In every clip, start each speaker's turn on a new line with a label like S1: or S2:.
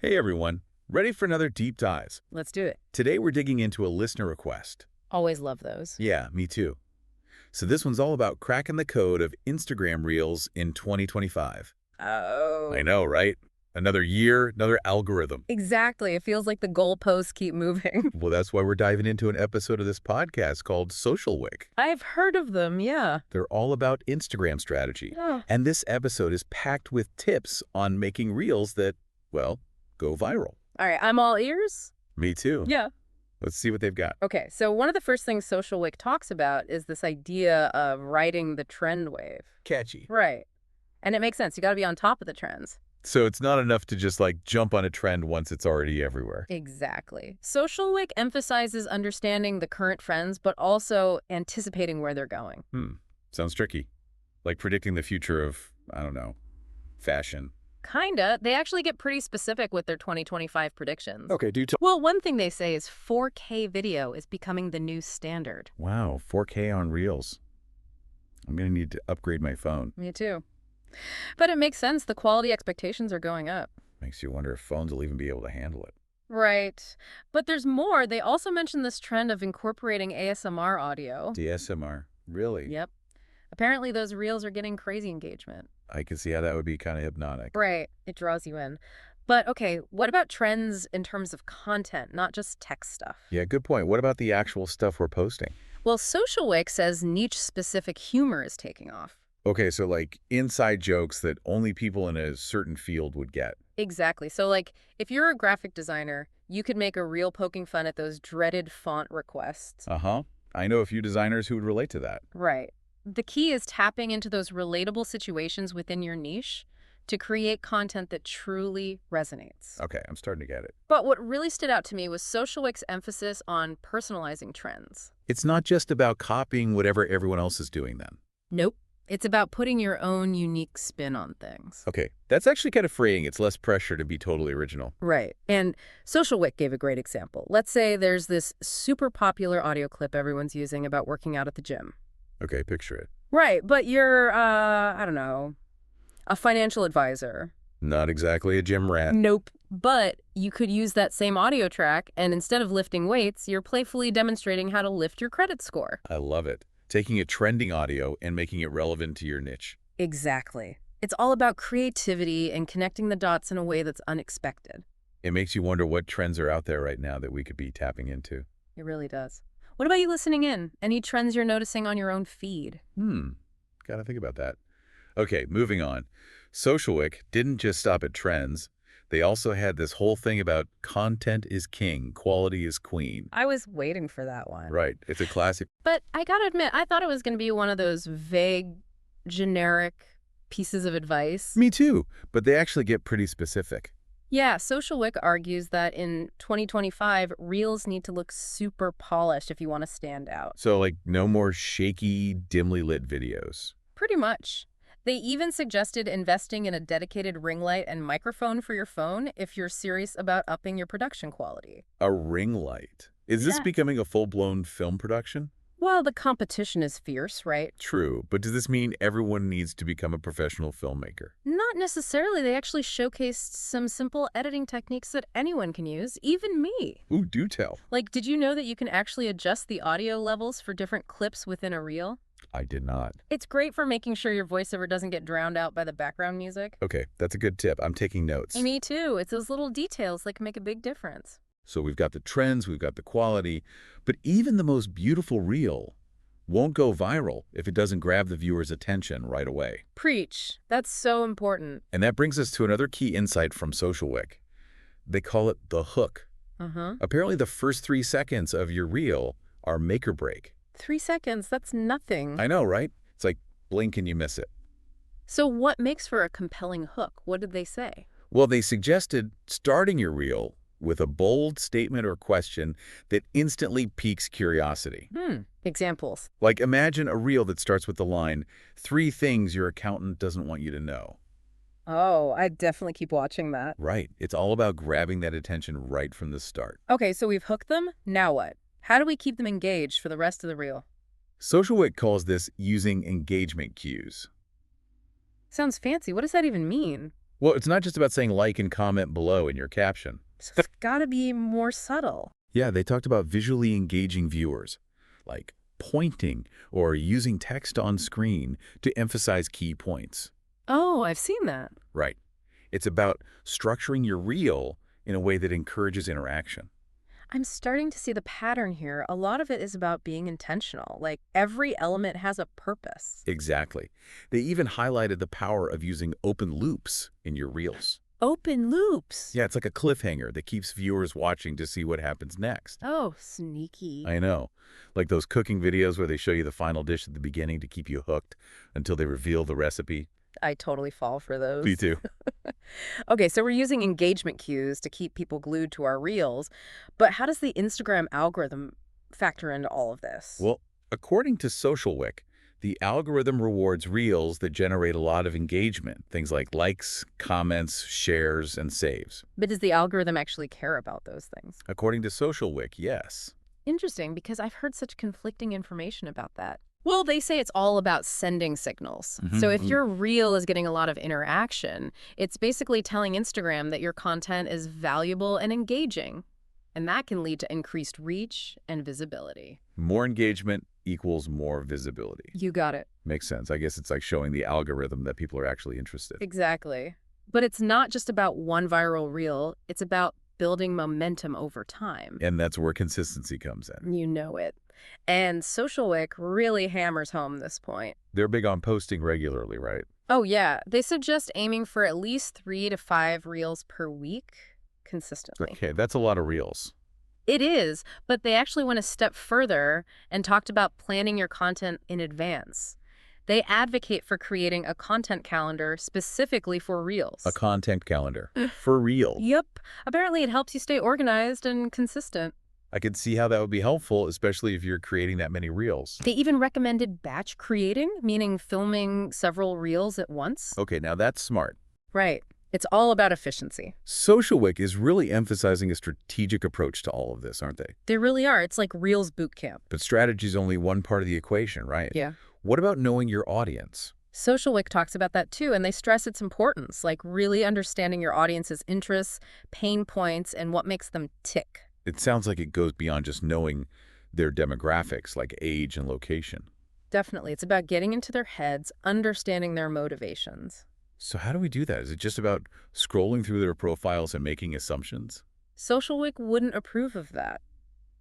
S1: Hey everyone, ready for another deep dive?
S2: Let's do it.
S1: Today we're digging into a listener request.
S2: Always love those.
S1: Yeah, me too. So this one's all about cracking the code of Instagram Reels in 2025.
S2: Oh.
S1: I know, right? Another year, another algorithm.
S2: Exactly. It feels like the goalposts keep moving.
S1: Well, that's why we're diving into an episode of this podcast called SocialWick.
S2: I've heard of them, yeah.
S1: They're all about Instagram strategy.
S2: Oh.
S1: And this episode is packed with tips on making Reels that, well, go viral.
S2: All right, I'm all ears?
S1: Me too.
S2: Yeah.
S1: Let's see what they've got.
S2: Okay, so one of the first things SocialWick talks about is this idea of riding the trend wave.
S1: Catchy.
S2: Right. And it makes sense. You got to be on top of the trends.
S1: So it's not enough to just jump on a trend once it's already everywhere.
S2: Exactly. SocialWick emphasizes understanding the current trends, but also anticipating where they're going.
S1: Sounds tricky. Like predicting the future of, I don't know, fashion.
S2: Kinda. They actually get pretty specific with their 2025 predictions.
S1: Okay, do tell.
S2: Well, one thing they say is 4K video is becoming the new standard.
S1: Wow, 4K on Reels. I'm going to need to upgrade my phone.
S2: Me too. But it makes sense. The quality expectations are going up.
S1: Makes you wonder if phones will even be able to handle it.
S2: Right. But there's more. They also mentioned this trend of incorporating ASMR audio.
S1: DSMR. Really?
S2: Yep. Apparently those reels are getting crazy engagement.
S1: I can see how that would be kind of hypnotic.
S2: Right. It draws you in. But okay, what about trends in terms of content, not just text stuff?
S1: Yeah, good point. What about the actual stuff we're posting?
S2: Well, SocialWick says niche-specific humor is taking off.
S1: Okay, so inside jokes that only people in a certain field would get.
S2: Exactly. So if you're a graphic designer, you could make a reel poking fun at those dreaded font requests.
S1: Uh-huh. I know a few designers who would relate to that.
S2: Right. The key is tapping into those relatable situations within your niche to create content that truly resonates.
S1: Okay, I'm starting to get it.
S2: But what really stood out to me was SocialWick's emphasis on personalizing trends.
S1: It's not just about copying whatever everyone else is doing then.
S2: Nope. It's about putting your own unique spin on things.
S1: Okay, that's actually kind of freeing. It's less pressure to be totally original.
S2: Right. And SocialWick gave a great example. Let's say there's this super popular audio clip everyone's using about working out at the gym.
S1: Okay, picture it.
S2: Right, but you're, I don't know, a financial advisor.
S1: Not exactly a gym rat.
S2: Nope. But you could use that same audio track, and instead of lifting weights, you're playfully demonstrating how to lift your credit score.
S1: I love it. Taking a trending audio and making it relevant to your niche.
S2: Exactly. It's all about creativity and connecting the dots in a way that's unexpected.
S1: It makes you wonder what trends are out there right now that we could be tapping into.
S2: It really does. What about you listening in? Any trends you're noticing on your own feed?
S1: Gotta think about that. Okay, moving on. SocialWick didn't just stop at trends. They also had this whole thing about content is king, quality is queen.
S2: I was waiting for that one.
S1: Right, it's a classic.
S2: But I gotta admit, I thought it was going to be one of those vague, generic pieces of advice.
S1: Me too, but they actually get pretty specific.
S2: Yeah, SocialWick argues that in 2025, Reels need to look super polished if you want to stand out.
S1: So no more shaky, dimly lit videos.
S2: Pretty much. They even suggested investing in a dedicated ring light and microphone for your phone if you're serious about upping your production quality.
S1: A ring light. Is this
S2: Yeah.
S1: becoming a full-blown film production?
S2: Well, the competition is fierce, right?
S1: True, but does this mean everyone needs to become a professional filmmaker?
S2: Not necessarily. They actually showcased some simple editing techniques that anyone can use, even me.
S1: Ooh, do tell.
S2: Did you know that you can actually adjust the audio levels for different clips within a reel?
S1: I did not.
S2: It's great for making sure your voiceover doesn't get drowned out by the background music.
S1: Okay, that's a good tip. I'm taking notes.
S2: Me too. It's those little details that can make a big difference.
S1: So we've got the trends, we've got the quality, but even the most beautiful reel won't go viral if it doesn't grab the viewer's attention right away.
S2: Preach. That's so important.
S1: And that brings us to another key insight from SocialWick. They call it the hook. Apparently the first 3 seconds of your reel are make or break.
S2: 3 seconds, that's nothing.
S1: I know, right? It's like blink and you miss it.
S2: So what makes for a compelling hook? What did they say?
S1: Well, they suggested starting your reel with a bold statement or question that instantly piques curiosity.
S2: Examples.
S1: Imagine a reel that starts with the line, 3 things your accountant doesn't want you to know.
S2: Oh, I'd definitely keep watching that.
S1: Right. It's all about grabbing that attention right from the start.
S2: Okay, so we've hooked them. Now what? How do we keep them engaged for the rest of the reel?
S1: SocialWick calls this using engagement cues.
S2: Sounds fancy. What does that even mean?
S1: Well, it's not just about saying like and comment below in your caption.
S2: So it's got to be more subtle.
S1: Yeah, they talked about visually engaging viewers, like pointing or using text on screen to emphasize key points.
S2: Oh, I've seen that.
S1: Right. It's about structuring your reel in a way that encourages interaction.
S2: I'm starting to see the pattern here. A lot of it is about being intentional. Like every element has a purpose.
S1: Exactly. They even highlighted the power of using open loops in your reels.
S2: Open loops.
S1: Yeah, it's like a cliffhanger that keeps viewers watching to see what happens next.
S2: Oh, sneaky.
S1: I know. Like those cooking videos where they show you the final dish at the beginning to keep you hooked until they reveal the recipe.
S2: I totally fall for those.
S1: Me too.
S2: Okay, so we're using engagement cues to keep people glued to our reels, but how does the Instagram algorithm factor into all of this?
S1: Well, according to SocialWick, the algorithm rewards reels that generate a lot of engagement, things like likes, comments, shares, and saves.
S2: But does the algorithm actually care about those things?
S1: According to SocialWick, yes.
S2: Interesting, because I've heard such conflicting information about that. Well, they say it's all about sending signals. So if your reel is getting a lot of interaction, it's basically telling Instagram that your content is valuable and engaging. And that can lead to increased reach and visibility.
S1: More engagement equals more visibility.
S2: You got it.
S1: Makes sense. I guess it's like showing the algorithm that people are actually interested.
S2: Exactly. But it's not just about one viral reel. It's about building momentum over time.
S1: And that's where consistency comes in.
S2: You know it. And SocialWick really hammers home this point.
S1: They're big on posting regularly, right?
S2: Oh, yeah. They suggest aiming for at least 3 to 5 reels per week consistently.
S1: Okay, that's a lot of reels.
S2: It is, but they actually went a step further and talked about planning your content in advance. They advocate for creating a content calendar specifically for reels.
S1: A content calendar. For real.
S2: Yep. Apparently it helps you stay organized and consistent.
S1: I could see how that would be helpful, especially if you're creating that many reels.
S2: They even recommended batch creating, meaning filming several reels at once.
S1: Okay, now that's smart.
S2: Right. It's all about efficiency.
S1: SocialWick is really emphasizing a strategic approach to all of this, aren't they?
S2: They really are. It's like Reels boot camp.
S1: But strategy is only one part of the equation, right?
S2: Yeah.
S1: What about knowing your audience?
S2: SocialWick talks about that too, and they stress its importance, like really understanding your audience's interests, pain points, and what makes them tick.
S1: It sounds like it goes beyond just knowing their demographics, like age and location.
S2: Definitely. It's about getting into their heads, understanding their motivations.
S1: So how do we do that? Is it just about scrolling through their profiles and making assumptions?
S2: SocialWick wouldn't approve of that.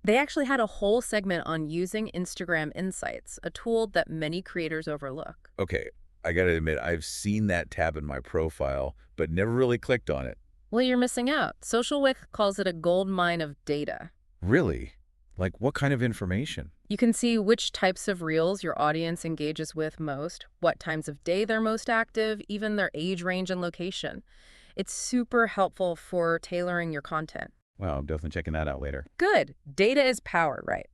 S2: They actually had a whole segment on using Instagram Insights, a tool that many creators overlook.
S1: Okay, I gotta admit, I've seen that tab in my profile, but never really clicked on it.
S2: Well, you're missing out. SocialWick calls it a gold mine of data.
S1: Really? Like what kind of information?
S2: You can see which types of reels your audience engages with most, what times of day they're most active, even their age range and location. It's super helpful for tailoring your content.
S1: Wow, I'm definitely checking that out later.
S2: Good. Data is power, right?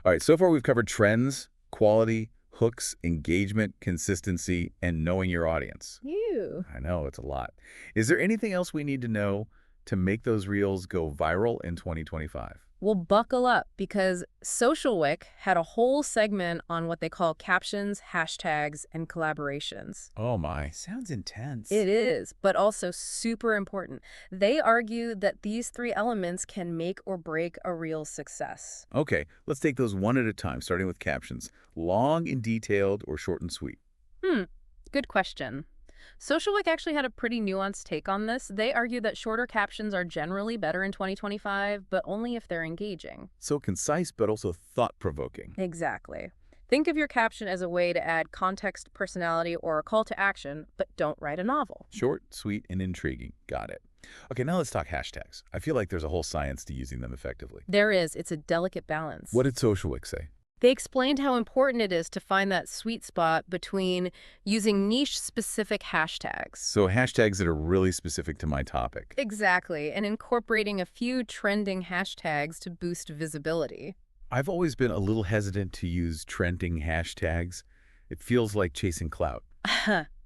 S1: All right, so far we've covered trends, quality, hooks, engagement, consistency, and knowing your audience.
S2: You.
S1: I know, it's a lot. Is there anything else we need to know to make those reels go viral in 2025?
S2: Well, buckle up, because SocialWick had a whole segment on what they call captions, hashtags, and collaborations.
S1: Oh my, sounds intense.
S2: It is, but also super important. They argue that these 3 elements can make or break a reel's success.
S1: Okay, let's take those one at a time, starting with captions. Long and detailed or short and sweet?
S2: Good question. SocialWick actually had a pretty nuanced take on this. They argue that shorter captions are generally better in 2025, but only if they're engaging.
S1: So concise, but also thought-provoking.
S2: Exactly. Think of your caption as a way to add context, personality, or a call to action, but don't write a novel.
S1: Short, sweet, and intriguing. Got it. Okay, now let's talk hashtags. I feel like there's a whole science to using them effectively.
S2: There is. It's a delicate balance.
S1: What did SocialWick say?
S2: They explained how important it is to find that sweet spot between using niche-specific hashtags.
S1: So hashtags that are really specific to my topic.
S2: Exactly, and incorporating a few trending hashtags to boost visibility.
S1: I've always been a little hesitant to use trending hashtags. It feels like chasing clout.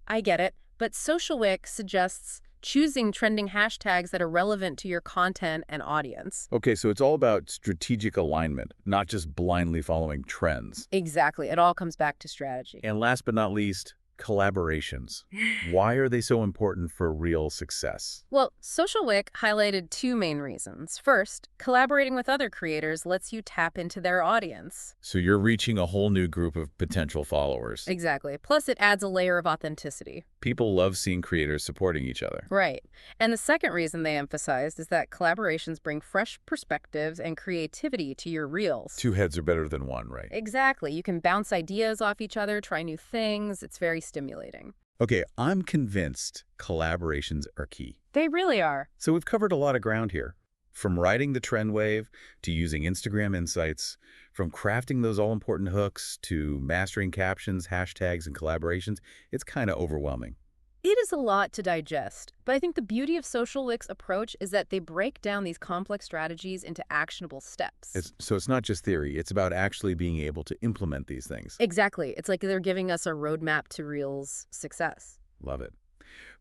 S2: I get it, but SocialWick suggests choosing trending hashtags that are relevant to your content and audience.
S1: Okay, so it's all about strategic alignment, not just blindly following trends.
S2: Exactly. It all comes back to strategy.
S1: And last but not least, Collaborations. Why are they so important for real success?
S2: Well, SocialWick highlighted two main reasons. First, collaborating with other creators lets you tap into their audience.
S1: So you're reaching a whole new group of potential followers.
S2: Exactly. Plus, it adds a layer of authenticity.
S1: People love seeing creators supporting each other.
S2: Right. And the second reason they emphasized is that collaborations bring fresh perspectives and creativity to your reels.
S1: Two heads are better than one, right?
S2: Exactly. You can bounce ideas off each other, try new things. It's very stimulating.
S1: Okay, I'm convinced collaborations are key.
S2: They really are.
S1: So we've covered a lot of ground here. From riding the trend wave to using Instagram insights, from crafting those all-important hooks to mastering captions, hashtags, and collaborations, it's kind of overwhelming.
S2: It is a lot to digest, but I think the beauty of SocialWick's approach is that they break down these complex strategies into actionable steps.
S1: So it's not just theory, it's about actually being able to implement these things.
S2: Exactly. It's like they're giving us a roadmap to Reels' success.
S1: Love it.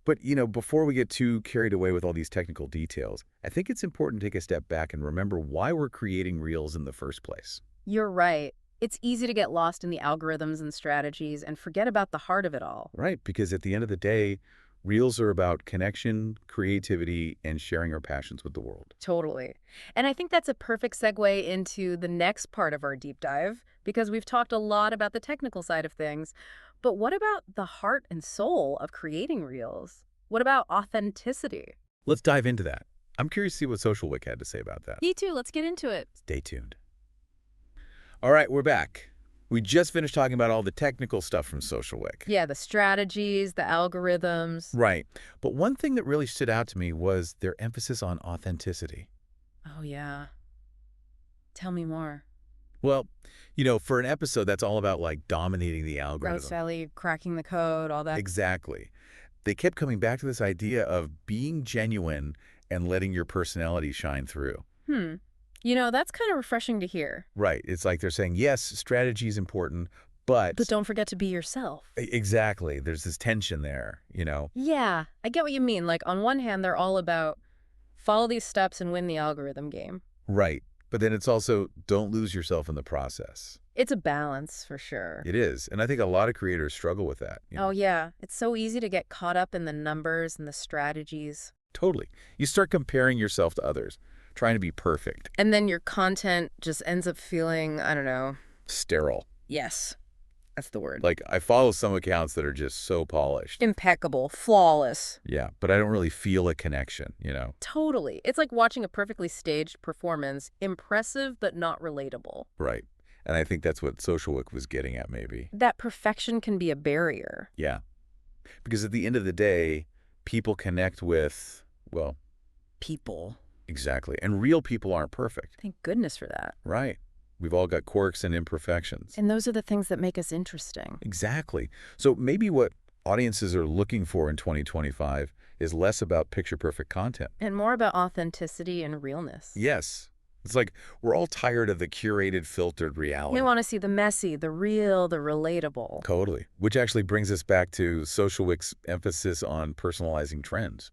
S1: But, before we get too carried away with all these technical details, I think it's important to take a step back and remember why we're creating Reels in the first place.
S2: You're right. It's easy to get lost in the algorithms and strategies and forget about the heart of it all.
S1: Right, because at the end of the day, Reels are about connection, creativity, and sharing our passions with the world.
S2: Totally. And I think that's a perfect segue into the next part of our deep dive, because we've talked a lot about the technical side of things. But what about the heart and soul of creating Reels? What about authenticity?
S1: Let's dive into that. I'm curious to see what SocialWick had to say about that.
S2: Me too. Let's get into it.
S1: Stay tuned. All right, we're back. We just finished talking about all the technical stuff from SocialWick.
S2: Yeah, the strategies, the algorithms.
S1: Right. But one thing that really stood out to me was their emphasis on authenticity.
S2: Oh, yeah. Tell me more.
S1: Well, for an episode that's all about dominating the algorithm.
S2: Rose Valley, cracking the code, all that.
S1: Exactly. They kept coming back to this idea of being genuine and letting your personality shine through.
S2: That's kind of refreshing to hear.
S1: Right. It's like they're saying, yes, strategy is important, but
S2: don't forget to be yourself.
S1: Exactly. There's this tension there,
S2: Yeah, I get what you mean. Like, on one hand, they're all about follow these steps and win the algorithm game.
S1: Right. But then it's also don't lose yourself in the process.
S2: It's a balance, for sure.
S1: It is. And I think a lot of creators struggle with that.
S2: Oh, yeah. It's so easy to get caught up in the numbers and the strategies.
S1: Totally. You start comparing yourself to others, trying to be perfect.
S2: And then your content just ends up feeling, I don't know.
S1: Sterile.
S2: Yes. That's the word.
S1: Like, I follow some accounts that are just so polished.
S2: Impeccable. Flawless.
S1: Yeah, but I don't really feel a connection,
S2: Totally. It's like watching a perfectly staged performance. Impressive, but not relatable.
S1: Right. And I think that's what SocialWick was getting at, maybe.
S2: That perfection can be a barrier.
S1: Yeah. Because at the end of the day, people connect with, well...
S2: people.
S1: Exactly. And real people aren't perfect.
S2: Thank goodness for that.
S1: Right. We've all got quirks and imperfections.
S2: And those are the things that make us interesting.
S1: Exactly. So maybe what audiences are looking for in 2025 is less about picture-perfect content.
S2: And more about authenticity and realness.
S1: Yes. It's like we're all tired of the curated, filtered reality.
S2: We want to see the messy, the real, the relatable.
S1: Totally. Which actually brings us back to SocialWick's emphasis on personalizing trends.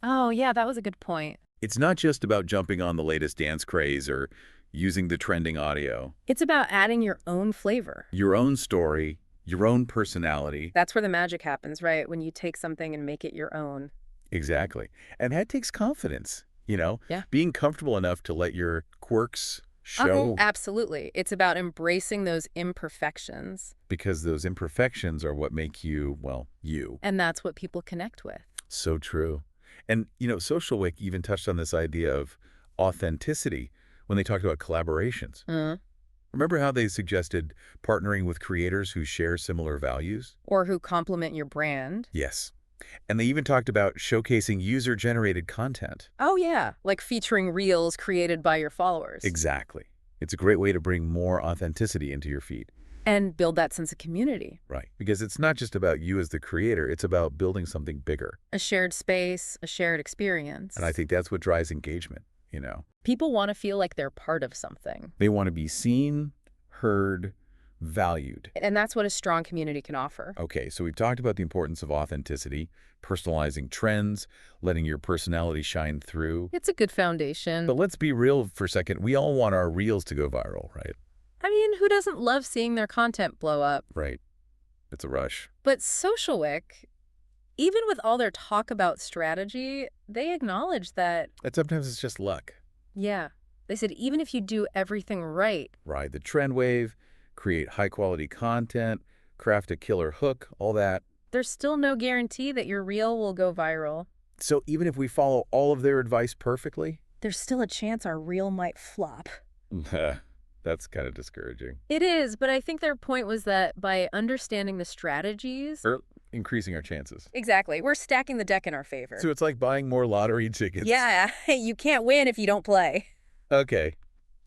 S2: Oh, yeah, that was a good point.
S1: It's not just about jumping on the latest dance craze or using the trending audio.
S2: It's about adding your own flavor.
S1: Your own story, your own personality.
S2: That's where the magic happens, right? When you take something and make it your own.
S1: Exactly. And that takes confidence, Yeah. Being comfortable enough to let your quirks show.
S2: Absolutely. It's about embracing those imperfections.
S1: Because those imperfections are what make you, well, you.
S2: And that's what people connect with.
S1: So true. And, SocialWick even touched on this idea of authenticity when they talked about collaborations. Remember how they suggested partnering with creators who share similar values?
S2: Or who complement your brand.
S1: Yes. And they even talked about showcasing user-generated content.
S2: Oh, yeah. Like featuring reels created by your followers.
S1: Exactly. It's a great way to bring more authenticity into your feed.
S2: And build that sense of community.
S1: Right. Because it's not just about you as the creator. It's about building something bigger.
S2: A shared space, a shared experience.
S1: And I think that's what drives engagement,
S2: People want to feel like they're part of something.
S1: They want to be seen, heard, valued.
S2: And that's what a strong community can offer.
S1: Okay, so we've talked about the importance of authenticity, personalizing trends, letting your personality shine through.
S2: It's a good foundation.
S1: But let's be real for a second. We all want our reels to go viral, right?
S2: I mean, who doesn't love seeing their content blow up?
S1: Right. It's a rush.
S2: But SocialWick, even with all their talk about strategy, they acknowledge that,
S1: And sometimes it's just luck.
S2: yeah, they said even if you do everything right,
S1: Ride the trend wave, create high-quality content, craft a killer hook, all that.
S2: there's still no guarantee that your reel will go viral.
S1: So even if we follow all of their advice perfectly,
S2: There's still a chance our reel might flop.
S1: that's kind of discouraging.
S2: It is, but I think their point was that by understanding the strategies...
S1: Or increasing our chances.
S2: Exactly. We're stacking the deck in our favor.
S1: So it's like buying more lottery tickets.
S2: Yeah, you can't win if you don't play.
S1: Okay.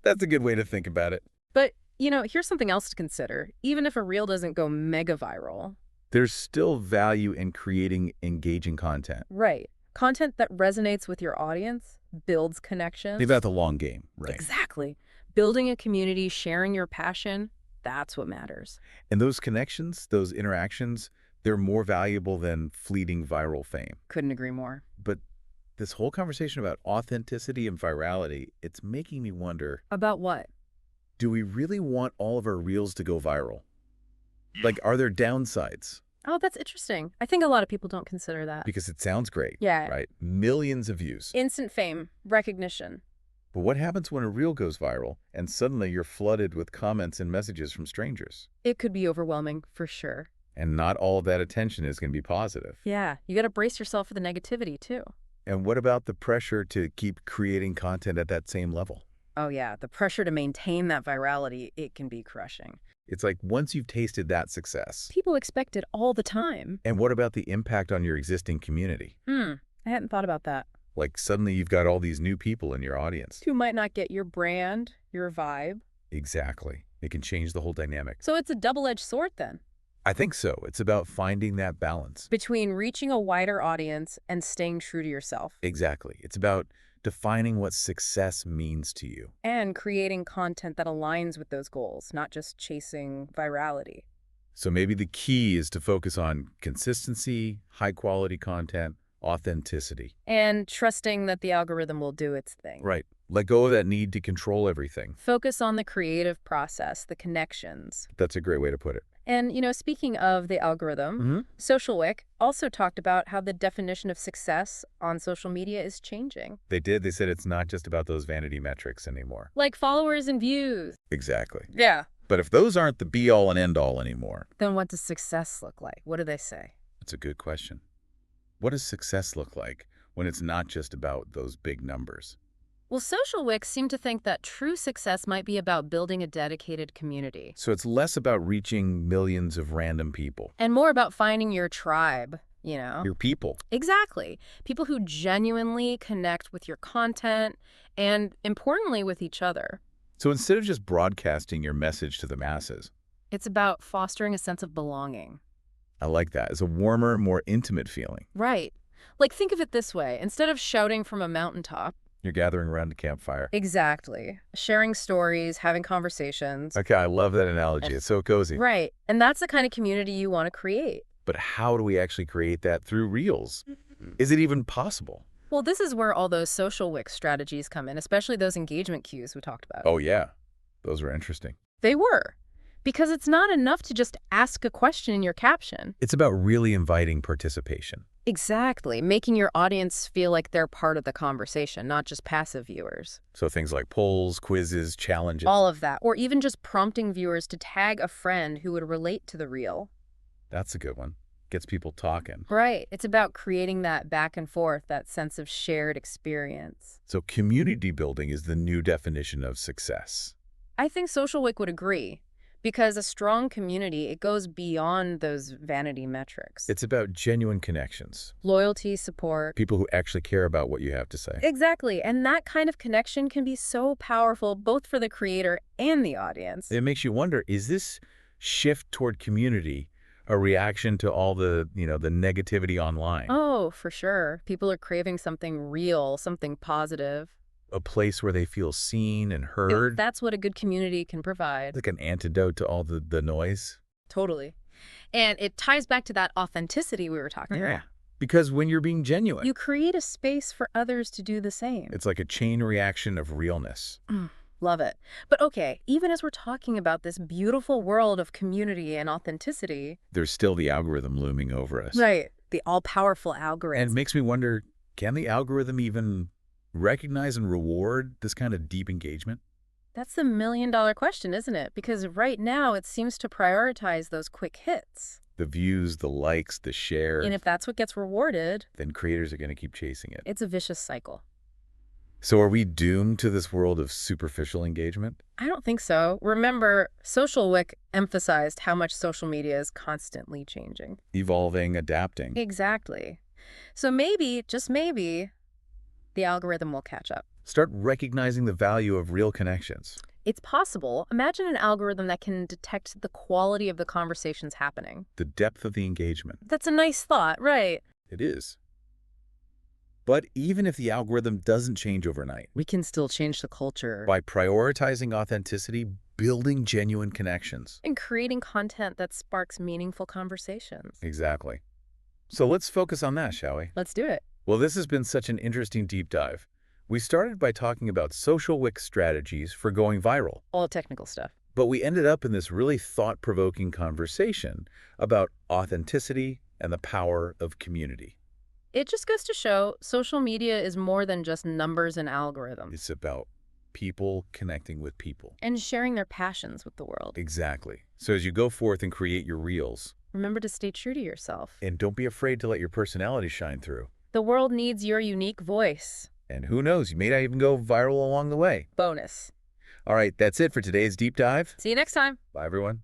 S1: That's a good way to think about it.
S2: But, here's something else to consider. Even if a reel doesn't go mega viral...
S1: There's still value in creating engaging content.
S2: Right. Content that resonates with your audience, builds connections.
S1: They've got the long game, right?
S2: Exactly. Building a community, sharing your passion, that's what matters.
S1: And those connections, those interactions, they're more valuable than fleeting viral fame.
S2: Couldn't agree more.
S1: But this whole conversation about authenticity and virality, it's making me wonder,
S2: About what?
S1: do we really want all of our reels to go viral? Like, are there downsides?
S2: Oh, that's interesting. I think a lot of people don't consider that.
S1: Because it sounds great,
S2: Yeah.
S1: right? Millions of views.
S2: Instant fame, recognition.
S1: But what happens when a reel goes viral and suddenly you're flooded with comments and messages from strangers?
S2: It could be overwhelming, for sure.
S1: And not all of that attention is going to be positive.
S2: Yeah, you got to brace yourself for the negativity, too.
S1: And what about the pressure to keep creating content at that same level?
S2: Oh, yeah, the pressure to maintain that virality, it can be crushing.
S1: It's like once you've tasted that success.
S2: People expect it all the time.
S1: And what about the impact on your existing community?
S2: I hadn't thought about that.
S1: Like suddenly you've got all these new people in your audience.
S2: Who might not get your brand, your vibe.
S1: Exactly. It can change the whole dynamic.
S2: So it's a double-edged sword then.
S1: I think so. It's about finding that balance.
S2: Between reaching a wider audience and staying true to yourself.
S1: Exactly. It's about defining what success means to you.
S2: And creating content that aligns with those goals, not just chasing virality.
S1: So maybe the key is to focus on consistency, high-quality content, authenticity.
S2: And trusting that the algorithm will do its thing.
S1: Right. Let go of that need to control everything.
S2: Focus on the creative process, the connections.
S1: That's a great way to put it.
S2: And, speaking of the algorithm, SocialWick also talked about how the definition of success on social media is changing.
S1: They did. They said it's not just about those vanity metrics anymore.
S2: Like followers and views.
S1: Exactly.
S2: Yeah.
S1: But if those aren't the be-all and end-all anymore...
S2: Then what does success look like? What do they say?
S1: That's a good question. What does success look like when it's not just about those big numbers?
S2: Well, SocialWick seemed to think that true success might be about building a dedicated community.
S1: So it's less about reaching millions of random people.
S2: And more about finding your tribe,
S1: Your people.
S2: Exactly. People who genuinely connect with your content and, importantly, with each other.
S1: So instead of just broadcasting your message to the masses...
S2: It's about fostering a sense of belonging.
S1: I like that. It's a warmer, more intimate feeling.
S2: Right. Like, think of it this way. Instead of shouting from a mountaintop...
S1: You're gathering around a campfire.
S2: Exactly. Sharing stories, having conversations.
S1: Okay, I love that analogy. It's so cozy.
S2: Right. And that's the kind of community you want to create.
S1: But how do we actually create that through Reels? Is it even possible?
S2: Well, this is where all those SocialWick strategies come in, especially those engagement cues we talked about.
S1: Oh, yeah. Those were interesting.
S2: They were. Because it's not enough to just ask a question in your caption.
S1: It's about really inviting participation.
S2: Exactly. Making your audience feel like they're part of the conversation, not just passive viewers.
S1: So things like polls, quizzes, challenges.
S2: All of that. Or even just prompting viewers to tag a friend who would relate to the reel.
S1: That's a good one. Gets people talking.
S2: Right. It's about creating that back and forth, that sense of shared experience.
S1: So community building is the new definition of success.
S2: I think SocialWick would agree. Because a strong community, it goes beyond those vanity metrics.
S1: It's about genuine connections.
S2: Loyalty, support.
S1: People who actually care about what you have to say.
S2: Exactly. And that kind of connection can be so powerful both for the creator and the audience.
S1: It makes you wonder, is this shift toward community a reaction to all the, the negativity online?
S2: Oh, for sure. People are craving something real, something positive.
S1: A place where they feel seen and heard.
S2: That's what a good community can provide.
S1: Like an antidote to all the noise.
S2: Totally. And it ties back to that authenticity we were talking about.
S1: Because when you're being genuine,
S2: you create a space for others to do the same.
S1: it's like a chain reaction of realness.
S2: Love it. But okay, even as we're talking about this beautiful world of community and authenticity.
S1: There's still the algorithm looming over us.
S2: Right. The all-powerful
S1: And
S2: algorithm.
S1: it makes me wonder, can the algorithm even recognize and reward this kind of deep engagement?
S2: That's the million-dollar question, isn't it? Because right now it seems to prioritize those quick hits.
S1: The views, the likes, the share.
S2: And if that's what gets rewarded,
S1: then creators are going to keep chasing it.
S2: it's a vicious cycle.
S1: So are we doomed to this world of superficial engagement?
S2: I don't think so. Remember, SocialWick emphasized how much social media is constantly changing.
S1: Evolving, adapting.
S2: Exactly. So maybe, just maybe, the algorithm will catch up.
S1: Start recognizing the value of real connections.
S2: It's possible. Imagine an algorithm that can detect the quality of the conversations happening.
S1: The depth of the engagement.
S2: That's a nice thought, right?
S1: It is. But even if the algorithm doesn't change overnight,
S2: We can still change the culture.
S1: by prioritizing authenticity, building genuine connections.
S2: And creating content that sparks meaningful conversations.
S1: Exactly. So let's focus on that, shall we?
S2: Let's do it.
S1: Well, this has been such an interesting deep dive. We started by talking about SocialWick strategies for going viral,
S2: All technical stuff.
S1: but we ended up in this really thought-provoking conversation about authenticity and the power of community.
S2: It just goes to show social media is more than just numbers and algorithms.
S1: It's about people connecting with people.
S2: And sharing their passions with the world.
S1: Exactly. So as you go forth and create your reels,
S2: Remember to stay true to yourself.
S1: and don't be afraid to let your personality shine through.
S2: The world needs your unique voice.
S1: And who knows, you may not even go viral along the way.
S2: Bonus.
S1: All right, that's it for today's deep dive.
S2: See you next time.
S1: Bye, everyone.